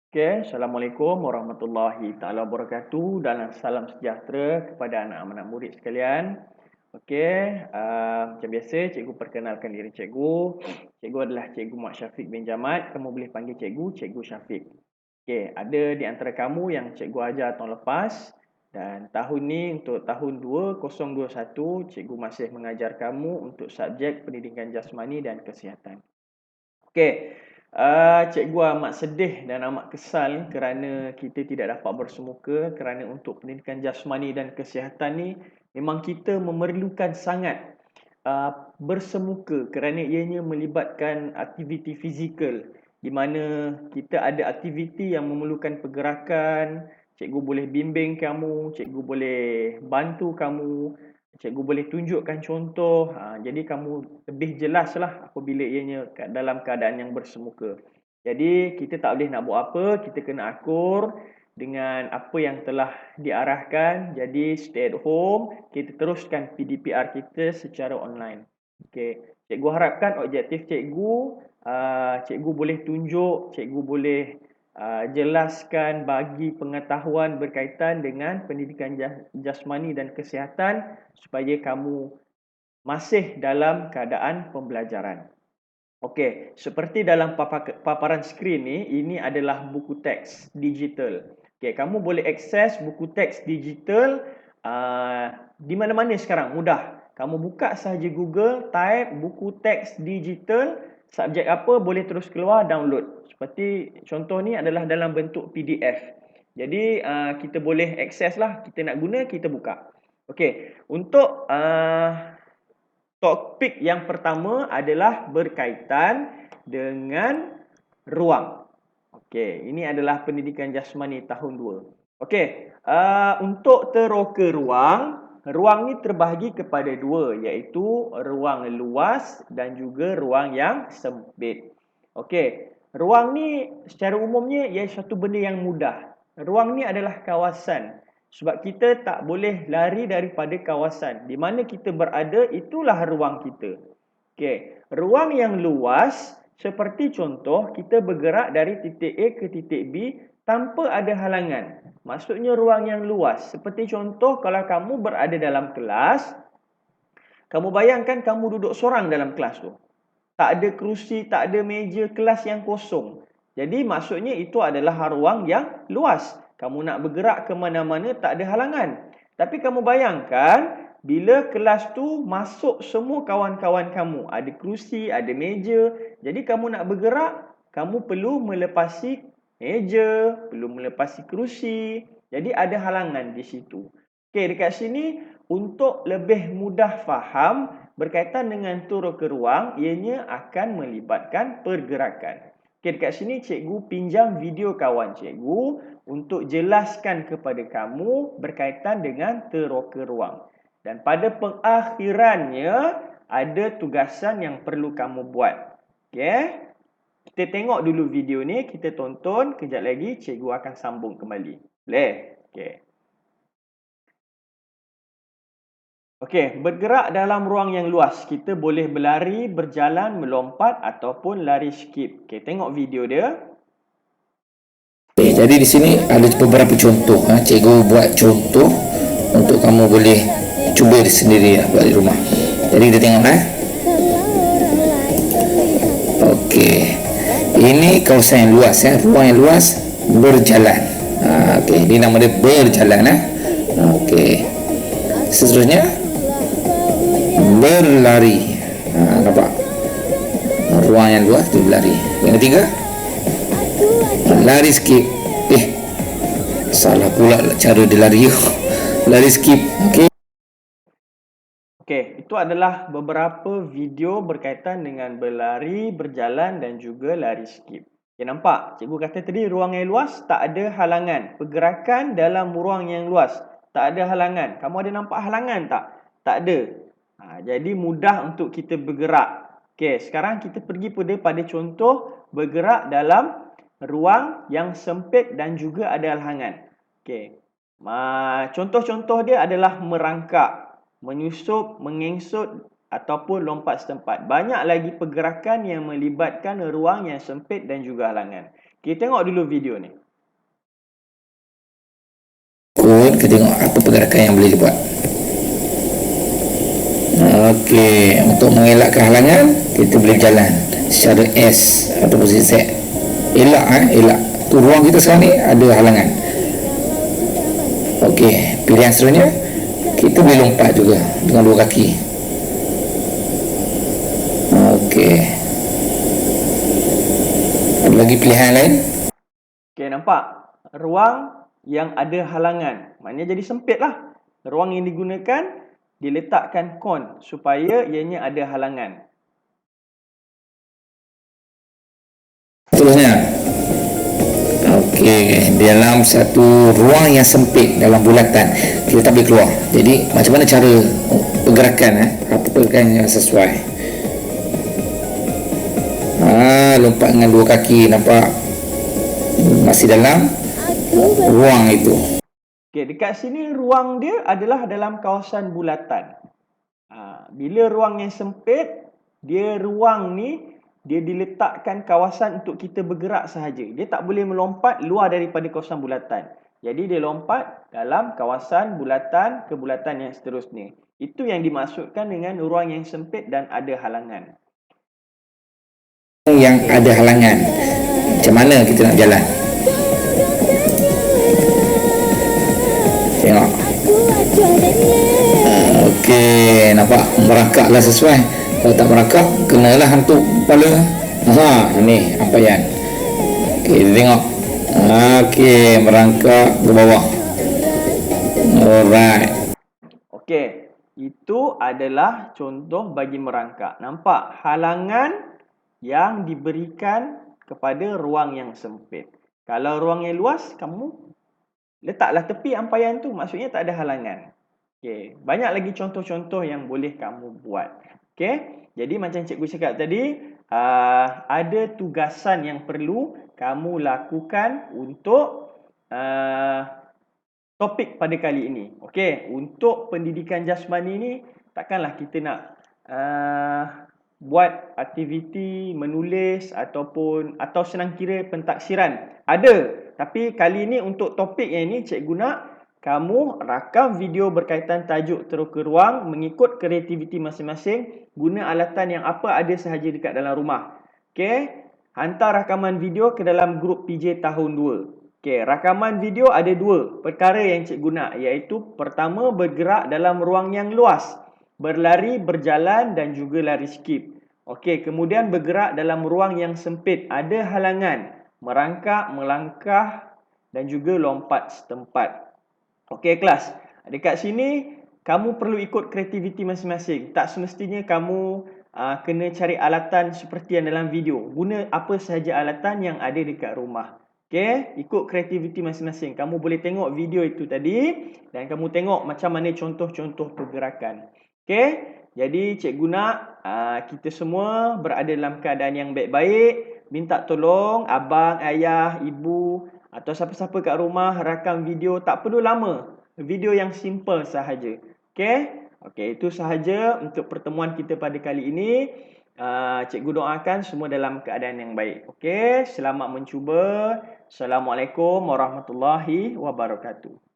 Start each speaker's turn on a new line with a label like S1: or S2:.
S1: Okay, Assalamualaikum warahmatullahi taala wabarakatuh dan salam sejahtera kepada anak-anak murid sekalian. Okey, macam biasa cikgu perkenalkan diri cikgu. Cikgu adalah Cikgu Mak Syafiq bin Jamad. Kamu boleh panggil Cikgu Syafiq. Okey, ada di antara kamu yang cikgu ajar tahun lepas dan tahun ni untuk tahun 2021 cikgu masih mengajar kamu untuk subjek pendidikan jasmani dan kesihatan. Okey, cikgu amat sedih dan amat kesal kerana kita tidak dapat bersemuka kerana untuk pendidikan jasmani dan kesihatan ni memang kita memerlukan sangat bersemuka kerana ianya melibatkan aktiviti fizikal di mana kita ada aktiviti yang memerlukan pergerakan, cikgu boleh bimbing kamu, cikgu boleh bantu kamu, cikgu boleh tunjukkan contoh. Jadi kamu lebih jelaslah apabila ianya dalam keadaan yang bersemuka. Jadi kita tak boleh nak buat apa, kita kena akur dengan apa yang telah diarahkan. Jadi stay at home, kita teruskan PDPR kita secara online. Okey, cikgu harapkan objektif cikgu, cikgu boleh tunjuk, cikgu boleh jelaskan, bagi pengetahuan berkaitan dengan pendidikan jasmani dan kesihatan supaya kamu masih dalam keadaan pembelajaran. Okey, seperti dalam paparan skrin ni, ini adalah buku teks digital. Okey, kamu boleh akses buku teks digital di mana-mana sekarang, mudah. Kamu buka sahaja Google, type buku teks digital, subjek apa boleh terus keluar, download. Seperti contoh ni adalah dalam bentuk PDF. Jadi kita boleh akses lah, kita nak guna, kita buka. Okey, untuk topik yang pertama adalah berkaitan dengan ruang. Okey, ini adalah pendidikan jasmani tahun 2. Okey, untuk teroka ruang, ruang ni terbahagi kepada dua, iaitu ruang luas dan juga ruang yang sempit. Okey, ruang ni secara umumnya ia satu benda yang mudah. Ruang ni adalah kawasan. Sebab kita tak boleh lari daripada kawasan. Di mana kita berada, itulah ruang kita. Okey, ruang yang luas, seperti contoh, kita bergerak dari titik A ke titik B tanpa ada halangan. Maksudnya ruang yang luas. Seperti contoh, kalau kamu berada dalam kelas, kamu bayangkan kamu duduk seorang dalam kelas tu. Tak ada kerusi, tak ada meja, kelas yang kosong. Jadi maksudnya itu adalah ruang yang luas. Kamu nak bergerak ke mana-mana tak ada halangan. Tapi kamu bayangkan bila kelas tu masuk semua kawan-kawan kamu. Ada kerusi, ada meja. Jadi kamu nak bergerak, kamu perlu melepasi meja, perlu melepasi kerusi. Jadi ada halangan di situ. Okey, dekat sini untuk lebih mudah faham berkaitan dengan turun ke ruang, ianya akan melibatkan pergerakan. Okey, dekat sini cikgu pinjam video kawan cikgu untuk jelaskan kepada kamu berkaitan dengan teroka ruang. Dan pada pengakhirannya ada tugasan yang perlu kamu buat. Okey. Kita tengok dulu video ni, kita tonton, kejap lagi cikgu akan sambung kembali. Boleh? Okey. Okey, bergerak dalam ruang yang luas. Kita boleh berlari, berjalan, melompat ataupun lari skip. Okey, tengok video dia.
S2: Jadi di sini ada beberapa contoh. Cikgu buat contoh untuk kamu boleh cuba sendiri buat di rumah. Jadi kita tengok Okey. Ini kawasan yang luas ruang yang luas berjalan. Okey, ini nama dia berjalan Okey. Seterusnya berlari. Nampak? Ruang yang luas tu berlari. Yang ketiga lari skip. Salah pula cara dia lari. Lari skip. Okey.
S1: Okey, itu adalah beberapa video berkaitan dengan berlari, berjalan dan juga lari skip. Okay, nampak? Cikgu kata tadi ruang yang luas tak ada halangan. Pergerakan dalam ruang yang luas tak ada halangan. Kamu ada nampak halangan tak? Tak ada. Jadi mudah untuk kita bergerak. Okey, sekarang kita pergi pada contoh bergerak dalam ruang yang sempit dan juga ada halangan. Okey. Contoh-contoh dia adalah merangkak, menyusup, mengengsut ataupun lompat setempat. Banyak lagi pergerakan yang melibatkan ruang yang sempit dan juga halangan. Kita tengok dulu video ni.
S2: Kita tengok apa pergerakan yang boleh dibuat. Okey, untuk mengelakkan halangan, kita boleh jalan secara S ataupun Z. Elak. Tu ruang kita sekarang ni ada halangan. Okey, pilihan seterusnya, kita boleh lompat juga dengan dua kaki. Okey. Ada lagi pilihan lain?
S1: Okey, nampak? Ruang yang ada halangan. Maknanya jadi sempit lah. Ruang yang digunakan, diletakkan kon supaya ianya ada halangan.
S2: Seterusnya. Okey, dalam satu ruang yang sempit dalam bulatan, kita tak boleh keluar. Jadi, macam mana cara pergerakan? Apa pergerakan yang sesuai? Lompat dengan dua kaki, nampak? Masih dalam ruang itu.
S1: Okey, dekat sini ruang dia adalah dalam kawasan bulatan. Bila ruang yang sempit, ruang ni dia diletakkan kawasan untuk kita bergerak sahaja. Dia tak boleh melompat luar daripada kawasan bulatan. Jadi dia lompat dalam kawasan bulatan ke bulatan yang seterusnya. Itu yang dimaksudkan dengan ruang yang sempit dan ada halangan.
S2: Yang ada halangan, macam mana kita nak jalan? Tengok. Okey, nampak merangkaklah sesuai. Kalau tak merangkak, kenalah hantuk kepala. Ni ampaian. Okey, tengok. Okey, merangkak ke bawah. Alright.
S1: Okey, itu adalah contoh bagi merangkak. Nampak halangan yang diberikan kepada ruang yang sempit. Kalau ruang yang luas, kamu letaklah tepi ampaian tu. Maksudnya tak ada halangan. Okey, banyak lagi contoh-contoh yang boleh kamu buat. Okey, jadi macam cikgu cakap tadi, ada tugasan yang perlu kamu lakukan untuk topik pada kali ini. Okey, untuk pendidikan jasmani ni, takkanlah kita nak buat aktiviti menulis atau senang kira pentaksiran. Ada, tapi kali ini untuk topik yang ini cikgu nak kamu rakam video berkaitan tajuk teroka ruang mengikut kreativiti masing-masing, guna alatan yang apa ada sahaja dekat dalam rumah. Okey, hantar rakaman video ke dalam grup PJ tahun 2. Okey, rakaman video ada dua perkara yang cikgu nak, iaitu pertama bergerak dalam ruang yang luas, berlari, berjalan dan juga lari skip. Okey, kemudian bergerak dalam ruang yang sempit, ada halangan, merangkak, melangkah dan juga lompat setempat. Okey kelas, dekat sini kamu perlu ikut kreativiti masing-masing. Tak semestinya kamu kena cari alatan seperti yang dalam video. Guna apa sahaja alatan yang ada dekat rumah. Okey, ikut kreativiti masing-masing. Kamu boleh tengok video itu tadi dan kamu tengok macam mana contoh-contoh pergerakan. Okey, jadi cikgu nak kita semua berada dalam keadaan yang baik-baik. Minta tolong abang, ayah, ibu atau siapa-siapa kat rumah rakam video, tak perlu lama. Video yang simple sahaja. Okey, itu sahaja untuk pertemuan kita pada kali ini. Cikgu doakan semua dalam keadaan yang baik. Okey, selamat mencuba. Assalamualaikum warahmatullahi wabarakatuh.